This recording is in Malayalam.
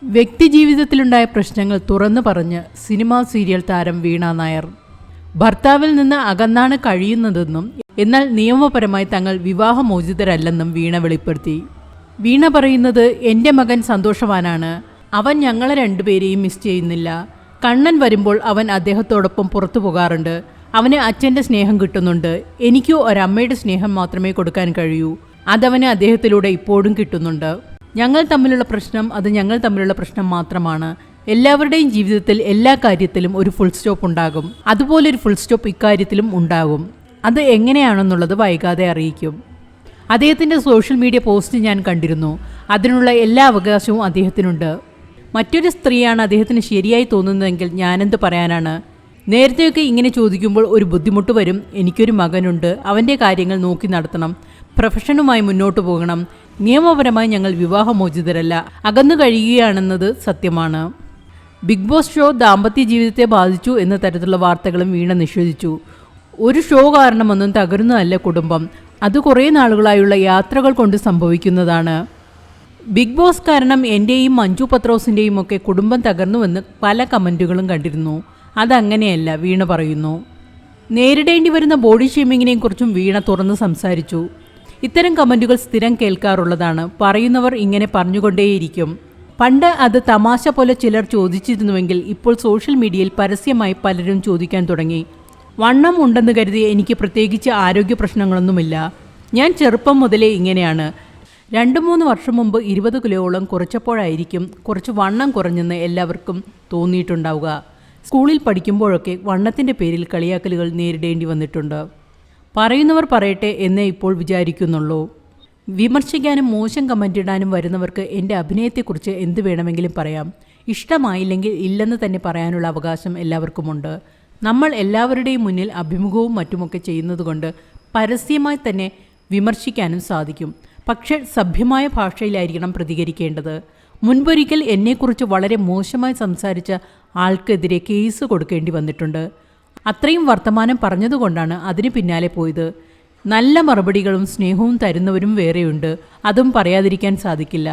വ്യക്തിജീവിതത്തിലുണ്ടായ പ്രശ്നങ്ങൾ തുറന്നു പറഞ്ഞ് സിനിമാ സീരിയൽ താരം വീണ നായർ. ഭർത്താവിൽ നിന്ന് അകന്നാണ് കഴിയുന്നതെന്നും എന്നാൽ നിയമപരമായി തങ്ങൾ വിവാഹമോചിതരല്ലെന്നും വീണ വെളിപ്പെടുത്തി. വീണ പറയുന്നത്, എൻ്റെ മകൻ സന്തോഷവാനാണ്. അവൻ ഞങ്ങളെ രണ്ടുപേരെയും മിസ് ചെയ്യുന്നില്ല. കണ്ണൻ വരുമ്പോൾ അവൻ അദ്ദേഹത്തോടൊപ്പം പുറത്തു പോകാറുണ്ട്. അവന് അച്ഛൻ്റെ സ്നേഹം കിട്ടുന്നുണ്ട്. എനിക്കോ ഒരമ്മയുടെ സ്നേഹം മാത്രമേ കൊടുക്കാൻ കഴിയൂ. അതവന് അദ്ദേഹത്തിലൂടെ ഇപ്പോഴും കിട്ടുന്നുണ്ട്. ഞങ്ങൾ തമ്മിലുള്ള പ്രശ്നം അത് ഞങ്ങൾ തമ്മിലുള്ള പ്രശ്നം മാത്രമാണ്. എല്ലാവരുടെയും ജീവിതത്തിൽ എല്ലാ കാര്യത്തിലും ഒരു ഫുൾ സ്റ്റോപ്പ് ഉണ്ടാകും. അതുപോലൊരു ഫുൾ സ്റ്റോപ്പ് ഇക്കാര്യത്തിലും ഉണ്ടാകും. അത് എങ്ങനെയാണെന്നുള്ളത് വൈകാതെ അറിയിക്കും. അദ്ദേഹത്തിൻ്റെ സോഷ്യൽ മീഡിയ പോസ്റ്റ് ഞാൻ കണ്ടിരുന്നു. അതിനുള്ള എല്ലാ അവകാശവും അദ്ദേഹത്തിനുണ്ട്. മറ്റൊരു സ്ത്രീയാണ് അദ്ദേഹത്തിന് ശരിയായി തോന്നുന്നതെങ്കിൽ ഞാനെന്ത് പറയാനാണ്? നേരത്തെയൊക്കെ ഇങ്ങനെ ചോദിക്കുമ്പോൾ ഒരു ബുദ്ധിമുട്ട് വരും. എനിക്കൊരു മകനുണ്ട്, അവൻ്റെ കാര്യങ്ങൾ നോക്കി നടത്തണം, പ്രൊഫഷനുമായി മുന്നോട്ട് പോകണം. നിയമപരമായി ഞങ്ങൾ വിവാഹമോചിതരല്ല, അകന്നു കഴിയുകയാണെന്നത് സത്യമാണ്. ബിഗ് ബോസ് ഷോ ദാമ്പത്യ ജീവിതത്തെ ബാധിച്ചു എന്ന തരത്തിലുള്ള വാർത്തകളും വീണ നിഷേധിച്ചു. ഒരു ഷോ കാരണമൊന്നും തകരുന്നതല്ല കുടുംബം. അത് കുറേ നാളുകളായുള്ള യാത്രകൾ കൊണ്ട് സംഭവിക്കുന്നതാണ്. ബിഗ് ബോസ് കാരണം എൻ്റെയും മഞ്ജു പത്രോസിൻ്റെയും ഒക്കെ കുടുംബം തകർന്നുവെന്ന് പല കമൻറ്റുകളും കണ്ടിരുന്നു. അതങ്ങനെയല്ല, വീണ പറയുന്നു. നേരിടേണ്ടി വരുന്ന ബോഡി ഷേമിങ്ങിനെയും കുറിച്ചും വീണ തുറന്ന് സംസാരിച്ചു. ഇത്തരം കമൻറ്റുകൾ സ്ഥിരം കേൾക്കാറുള്ളതാണ്. പറയുന്നവർ ഇങ്ങനെ പറഞ്ഞുകൊണ്ടേയിരിക്കും. പണ്ട് അത് തമാശ പോലെ ചിലർ ചോദിച്ചിരുന്നുവെങ്കിൽ ഇപ്പോൾ സോഷ്യൽ മീഡിയയിൽ പരസ്യമായി പലരും ചോദിക്കാൻ തുടങ്ങി. വണ്ണം ഉണ്ടെന്ന് കരുതി എനിക്ക് പ്രത്യേകിച്ച് ആരോഗ്യ പ്രശ്നങ്ങളൊന്നുമില്ല. ഞാൻ ചെറുപ്പം മുതലേ ഇങ്ങനെയാണ്. 2-3 വർഷം മുമ്പ് 20 കിലോയോളം കുറച്ചപ്പോഴായിരിക്കും കുറച്ച് വണ്ണം കുറഞ്ഞെന്ന് എല്ലാവർക്കും തോന്നിയിട്ടുണ്ടാവുക. സ്കൂളിൽ പഠിക്കുമ്പോഴൊക്കെ വണ്ണത്തിൻ്റെ പേരിൽ കളിയാക്കലുകൾ നേരിടേണ്ടി വന്നിട്ടുണ്ട്. പറയുന്നവർ പറയട്ടെ എന്നേ ഇപ്പോൾ വിചാരിക്കുന്നുള്ളൂ. വിമർശിക്കാനും മോശം കമൻ്റ് ഇടാനും വരുന്നവർക്ക് എൻ്റെ അഭിനയത്തെക്കുറിച്ച് എന്ത് വേണമെങ്കിലും പറയാം. ഇഷ്ടമായില്ലെങ്കിൽ ഇല്ലെന്ന് തന്നെ പറയാനുള്ള അവകാശം എല്ലാവർക്കുമുണ്ട്. നമ്മൾ എല്ലാവരുടെയും മുന്നിൽ അഭിമുഖവും മറ്റുമൊക്കെ ചെയ്യുന്നതുകൊണ്ട് പരസ്യമായി തന്നെ വിമർശിക്കാനും സാധിക്കും. പക്ഷേ സഭ്യമായ ഭാഷയിലായിരിക്കണം പ്രതികരിക്കേണ്ടത്. മുൻപൊരിക്കൽ എന്നെക്കുറിച്ച് വളരെ മോശമായി സംസാരിച്ച ആൾക്കെതിരെ കേസ് കൊടുക്കേണ്ടി വന്നിട്ടുണ്ട്. അത്രയും വർത്തമാനം പറഞ്ഞതുകൊണ്ടാണ് അതിന് പിന്നാലെ പോയത്. നല്ല മറുപടികളും സ്നേഹവും തരുന്നവരും വേറെയുണ്ട്. അതും പറയാതിരിക്കാൻ സാധിക്കില്ല.